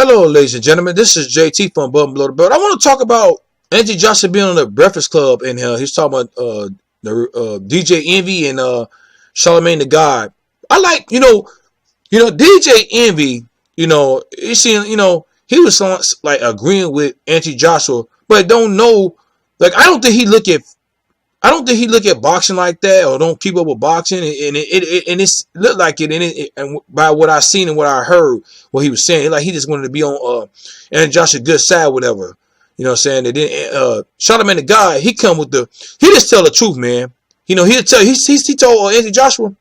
Hello, ladies and gentlemen. This is JT from Above and Below the Belt. I want to talk about Anthony Joshua being on the Breakfast Club, and he's talking about the DJ Envy and Charlamagne the God. I like, DJ Envy. He seeing, he was like agreeing with Anthony Joshua, but don't know. Like, I don't think he look at boxing like that, or don't keep up with boxing, and it's looked like it, and by what I seen and what I heard, what he was saying, like he just wanted to be on Anthony Joshua's good side, whatever. You know what I'm saying? And then Charlamagne the God, he just tell the truth, man. He told Anthony Joshua,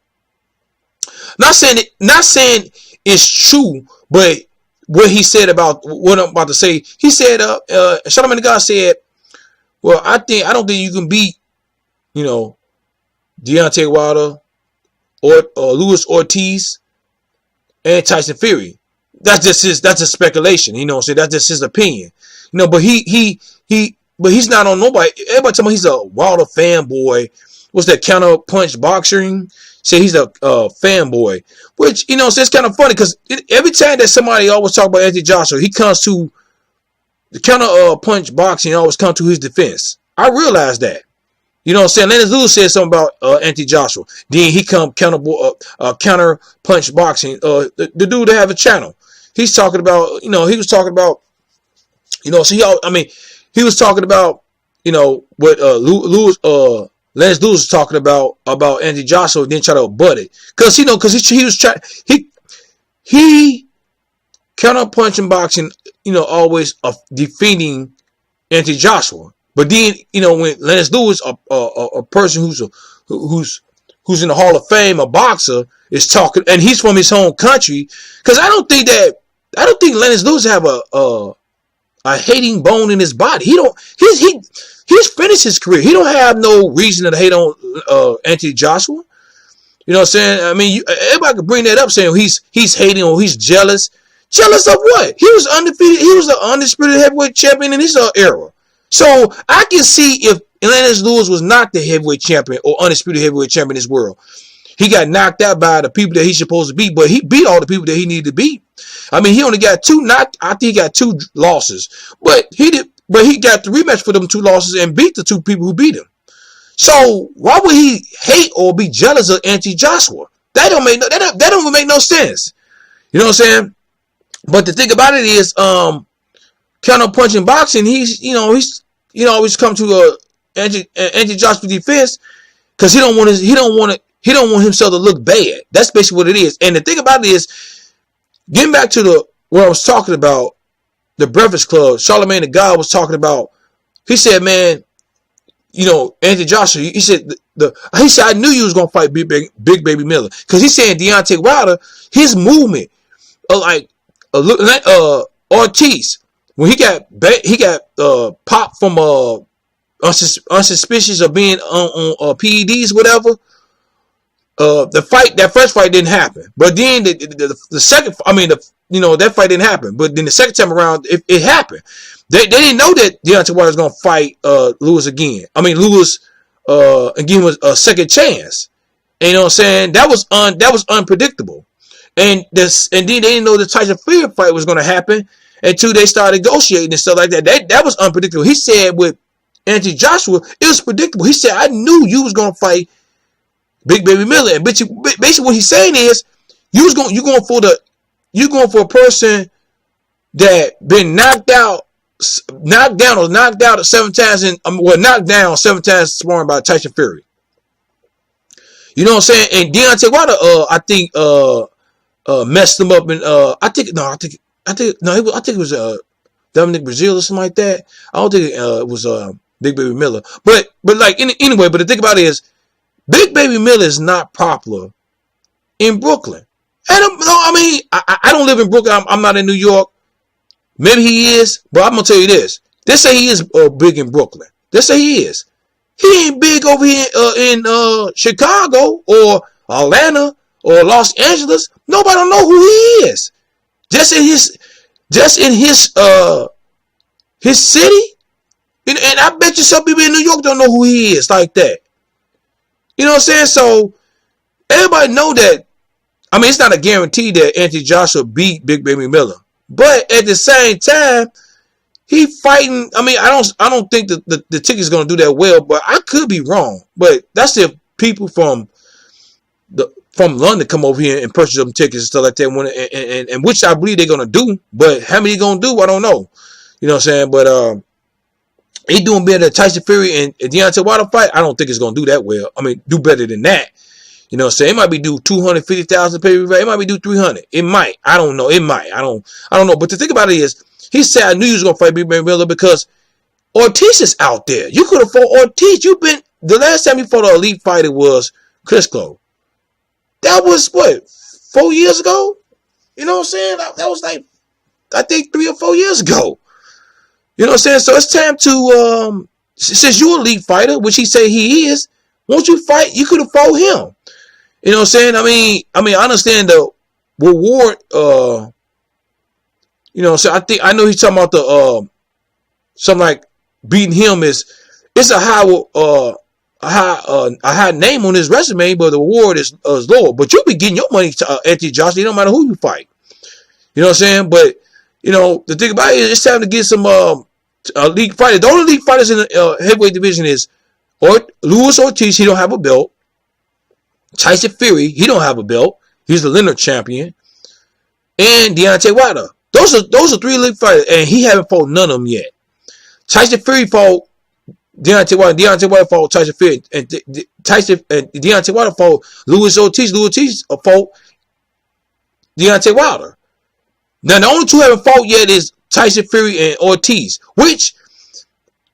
not saying it's true, but what he said about what I'm about to say, he said, Charlamagne the God said, well, I don't think you can beat, Deontay Wilder or Luis Ortiz and Tyson Fury. That's a speculation, so that's just his opinion. But but he's not on nobody. Everybody tell me he's a Wilder fanboy. What's that, counter punch boxing? Say he's a fanboy, which it's kind of funny because every time that somebody always talk about Anthony Joshua, he comes to the counter punch boxing, always come to his defense. I realize that. You know what I'm saying? Lennox Lewis said something about Anthony Joshua. Then he come counter punch boxing. The dude that have a channel. He's talking about, he was talking about, he was talking about, what Lennox Lewis was talking about Anthony Joshua, then try to butt it. Because he was trying, he counter punching boxing, always defeating Anthony Joshua. But then, when Lennox Lewis, a person who's in the Hall of Fame, a boxer, is talking, and he's from his home country, because I don't think Lennox Lewis have a hating bone in his body. He's finished his career. He don't have no reason to hate on Anthony Joshua. You know what I'm saying? I mean, everybody could bring that up, saying he's hating or he's jealous. Jealous of what? He was undefeated. He was an undisputed heavyweight champion in his era. So I can see if Lennox Lewis was not the heavyweight champion or undisputed heavyweight champion in this world, he got knocked out by the people that he's supposed to beat, but he beat all the people that he needed to beat. I mean, he only got I think he got 2 losses, but he got the rematch for them 2 losses and beat the 2 people who beat him. So why would he hate or be jealous of Anthony Joshua? That don't make no sense. You know what I'm saying? But the thing about it is, counter punching boxing, he's always come to Anthony Joshua's defense because he don't want himself to look bad. That's basically what it is. And the thing about it is, getting back to what I was talking about, the Breakfast Club, Charlamagne the God was talking about. He said, man, Anthony Joshua. He said I knew you was gonna fight Big Baby Miller because he's saying Deontay Wilder, his movement, like Ortiz. When he got popped from unsuspicious of being on PEDs, whatever. That first fight didn't happen, but then the second, that fight didn't happen. But then the second time around, it happened. They didn't know that Deontay Wilder was gonna fight Lewis again. Lewis again was a second chance. And you know what I'm saying? That was unpredictable. And then they didn't know the Tyson Fury fight was gonna happen until they started negotiating and stuff like that. That was unpredictable. He said with Anthony Joshua, it was predictable. He said, I knew you was gonna fight Big Baby Miller. And basically what he's saying is, you're going for a person that been knocked down 7 times knocked down 7 times sparring by Tyson Fury. You know what I'm saying? And Deontay Wilder, I think messed him up, and I think it was Dominic Brazil or something like that. I don't think it was Big Baby Miller. But like anyway, but the thing about it is, Big Baby Miller is not popular in Brooklyn. And I don't live in Brooklyn. I'm not in New York. Maybe he is, but I'm gonna tell you this. They say he is big in Brooklyn. They say he is. He ain't big over here in Chicago or Atlanta or Los Angeles. Nobody don't know who he is. Just in his city. And I bet you some people in New York don't know who he is like that. You know what I'm saying? So everybody know that. It's not a guarantee that Anthony Joshua beat Big Baby Miller. But at the same time, he fighting. I mean, I don't think the ticket's gonna do that well, but I could be wrong. But that's if people from London come over here and purchase them tickets and stuff like that. And which I believe they're gonna do. But how many gonna do? I don't know. You know what I'm saying? But he doing better than Tyson Fury and Deontay Wilder fight. I don't think it's gonna do that well. I mean, do better than that. You know what I'm saying? It might be do 250,000 pay-per-view. It might be do 300. It might. I don't know. It might. I don't know. But the thing about it is, he said, I knew you was going to fight Big Man Miller because Ortiz is out there. You could have fought Ortiz. The last time you fought an elite fighter was Klitschko. That was, what, 4 years ago? You know what I'm saying? That was like, I think 3 or 4 years ago. You know what I'm saying? So it's time to, since you're an elite fighter, which he say he is, won't you fight? You could have fought him. You know what I'm saying? I mean, I understand the reward. You know, so I know he's talking about the something like beating him it's a high name on his resume, but the reward is lower. But you'll be getting your money to Anthony Joshua, no matter who you fight. You know what I'm saying? But you know the thing about it is it's time to get some elite fighters. The only elite fighters in the heavyweight division is Luis Ortiz. He don't have a belt. Tyson Fury, he don't have a belt. He's the Leonard champion. And Deontay Wilder. Those are 3 elite fighters, and he haven't fought none of them yet. Tyson Fury fought Deontay Wilder. Deontay Wilder fought Tyson Fury, and Deontay Wilder fought Luis Ortiz. Luis Ortiz fought Deontay Wilder. Now the only 2 haven't fought yet is Tyson Fury and Ortiz, which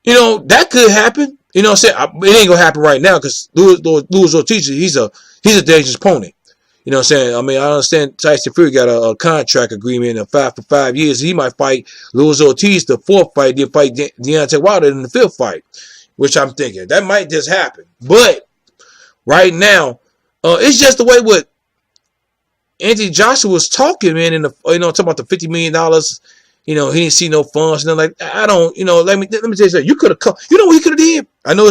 you know that could happen. You know what I'm saying? It ain't gonna happen right now because Luis Ortiz, he's a dangerous opponent. You know what I'm saying? I mean, I understand Tyson Fury got a contract agreement of 5 years. He might fight Luis Ortiz the 4th fight, then fight Deontay Wilder in the 5th fight, which I'm thinking that might just happen. But right now, it's just the way what Anthony Joshua was talking, man. Talking about the $50 million. You know, he didn't see no funds. And like, I don't, you know, let me tell you something. You could have come. You know what he could have did? I know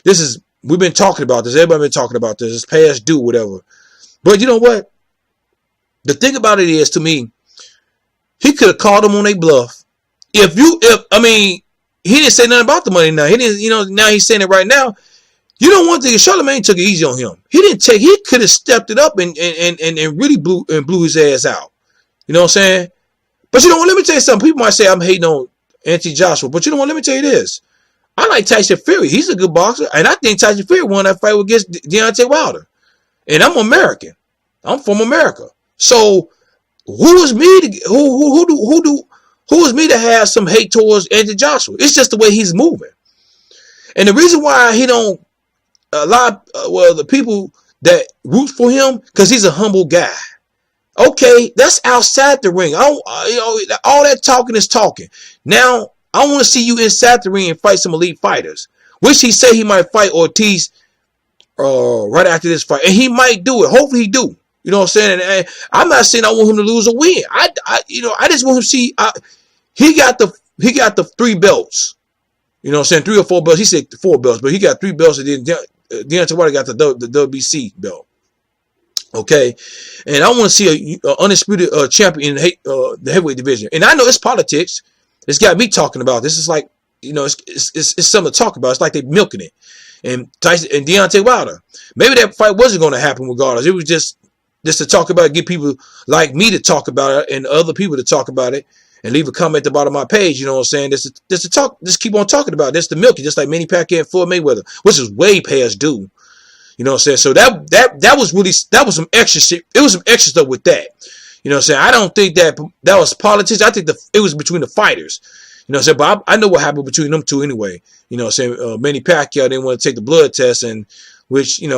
this is, we've been talking about this. Everybody been talking about this. It's past due, whatever. But you know what? The thing about it is, to me, he could have called them on their bluff. He didn't say nothing about the money now. He didn't, you know, now he's saying it right now. You know one thing, Charlamagne took it easy on him. He could have stepped it up and really blew his ass out. You know what I'm saying? But you know what? Let me tell you something. People might say I'm hating on Anthony Joshua. But you know what? Let me tell you this. I like Tyson Fury. He's a good boxer. And I think Tyson Fury won that fight against Deontay Wilder. And I'm American. I'm from America. So who is me to have some hate towards Anthony Joshua? It's just the way he's moving. And the reason why he don't the people that root for him, because he's a humble guy. Okay, that's outside the ring. All that talking is talking. Now, I want to see you inside the ring and fight some elite fighters. Which he said he might fight Ortiz right after this fight. And he might do it. Hopefully he do. You know what I'm saying? And I'm not saying I want him to lose or win. I just want him to see he got the 3 belts. You know what I'm saying? 3 or 4 belts. He said 4 belts, but he got 3 belts, and then Deontay Wilder got the WBC belt. Okay, and I want to see a undisputed champion in the heavyweight division. And I know it's politics. It's got me talking about this. It's like, you know, it's something to talk about. It's like they're milking it. And Tyson and Deontay Wilder. Maybe that fight wasn't going to happen regardless. It was just to talk about it, get people like me to talk about it and other people to talk about it and leave a comment at the bottom of my page. You know what I'm saying? Just to talk, just keep on talking about it. Just to milk it, just like Manny Pacquiao and Floyd Mayweather, which is way past due. You know what I'm saying? So that was some extra shit. It was some extra stuff with that. You know what I'm saying? I don't think that was politics. I think it was between the fighters. You know what I'm saying? But I know what happened between them two anyway. You know what I'm saying? Manny Pacquiao didn't want to take the blood test, and which, made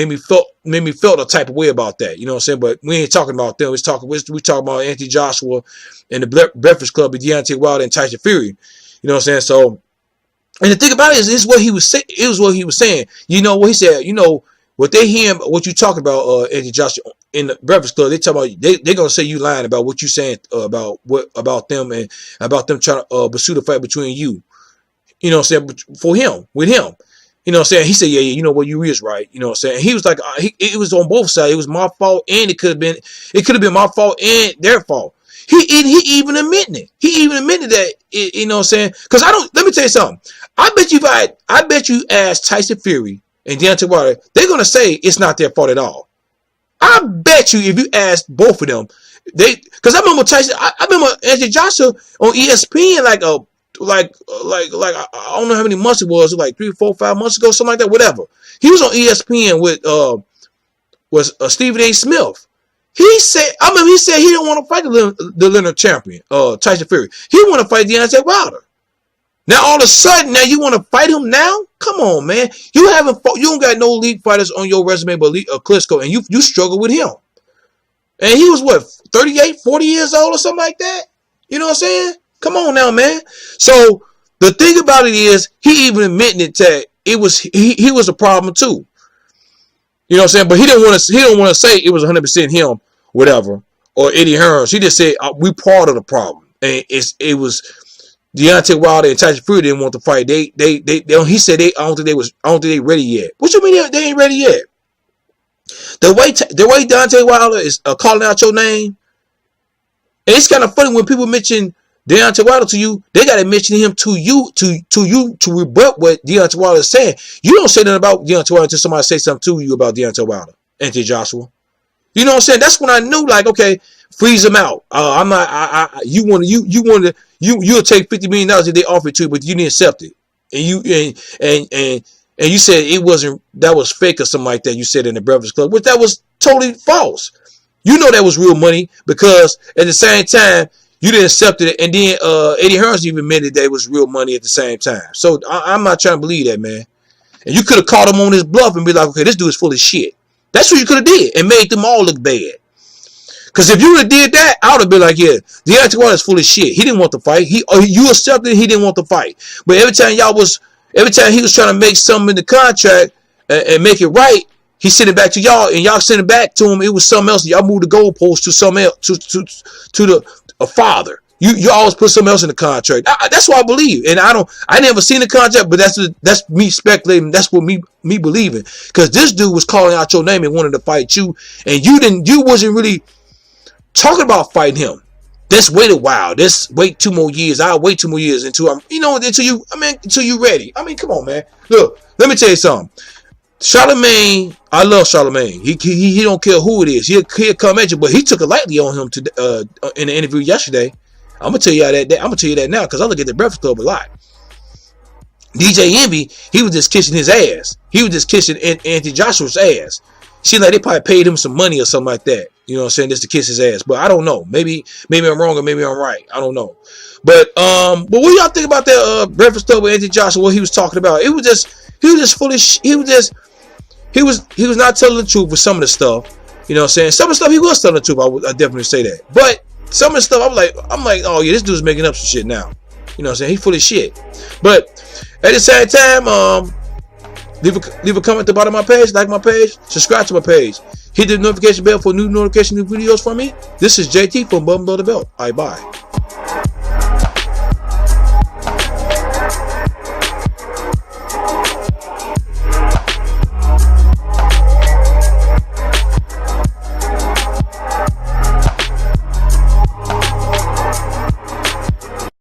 me felt a type of way about that. You know what I'm saying? But we ain't talking about them. We talking about Anthony Joshua and the Breakfast Club with Deontay Wilder and Tyson Fury. You know what I'm saying? So, and the thing about it is, this is what he was saying. It was what he was saying. You know what he said? You know what they hear, what you talking about, Anthony Joshua in the Breakfast Club? They talk about they're gonna say you lying about what you saying about them and about them trying to pursue the fight between you. You know what I'm saying? With him. You know what I'm saying? He said, yeah, you know what, you is right. You know what I'm saying? He was like, it was on both sides. It was my fault, and it could have been my fault and their fault. He even admitted it. He even admitted that, you know what I'm saying? Because let me tell you something. I bet you ask Tyson Fury and Deontay Wilder, they're going to say it's not their fault at all. I bet you if you ask both of them, because I remember Tyson, I remember Anthony Joshua on ESPN like I don't know how many months it was, like 3, 4, 5 months ago, something like that, whatever. He was on ESPN with Stephen A. Smith. He said he don't want to fight the Leonard champion, Tyson Fury. He want to fight Deontay Wilder. Now all of a sudden, now you want to fight him now? Come on, man. You don't got no elite fighters on your resume but Klitschko, and you struggle with him. And he was what, 38, 40 years old or something like that? You know what I'm saying? Come on now, man. So the thing about it is, he even admitted that it was he was a problem too. You know what I'm saying? But he don't want to say it was 100% him, whatever, or Eddie Hearns. He just said we part of the problem, and it was Deontay Wilder and Tyson Fury didn't want to fight. He said I don't think they ready yet. What you mean they ain't ready yet? The way Deontay Wilder is calling out your name, and it's kind of funny when people mention Deontay Wilder to you, they got to mention him to you to rebut what Deontay Wilder is saying. You don't say nothing about Deontay Wilder until somebody say something to you about Deontay Wilder, Anthony Joshua. You know what I'm saying? That's when I knew, like, okay, freeze him out. I'm not. You'll take $50 million if they offer it to you, but you didn't accept it, and you said it wasn't, that was fake or something like that. You said in the Breakfast Club, which that was totally false. You know that was real money because at the same time you didn't accept it, and then Eddie Hearns even admitted that it was real money at the same time. So I'm not trying to believe that, man. And you could have caught him on his bluff and be like, okay, this dude is full of shit. That's what you could have did and made them all look bad. Because if you would have did that, I would have been like, yeah, Deontay Wilder is full of shit. He didn't want to fight. You accepted it, he didn't want to fight. But every time he was trying to make something in the contract and make it right, he sent it back to y'all, and y'all sent it back to him. It was something else. Y'all moved the goalpost to something else, to a father. You always put something else in the contract. That's what I believe, and I never seen the contract, but that's me speculating. That's what me believing, because this dude was calling out your name and wanted to fight you, and you wasn't really talking about fighting him. Let's wait a while. Let's wait 2 more years. I'll wait 2 more years until you ready. I mean, come on, man. Look, let me tell you something. Charlemagne, I love Charlemagne. He don't care who it is. He'll come at you, but he took it lightly on him in the interview yesterday. I'm gonna tell you that. I'm gonna tell you that now because I look at the Breakfast Club a lot. DJ Envy, he was just kissing his ass. He was just kissing Anthony Joshua's ass. Seems like they probably paid him some money or something like that. You know what I'm saying? Just to kiss his ass. But I don't know. Maybe I'm wrong or maybe I'm right. I don't know. But what do y'all think about that Breakfast Club with Anthony Joshua? What he was talking about? He was just foolish. He was not telling the truth with some of the stuff. You know what I'm saying? Some of the stuff he was telling the truth. I definitely say that. But some of the stuff I'm like, oh yeah, this dude's making up some shit now. You know what I'm saying? He full of shit. But at the same time, leave a comment at the bottom of my page, like my page, subscribe to my page, hit the notification bell for new videos from me. This is JT from Bum Below the Belt. All right, bye.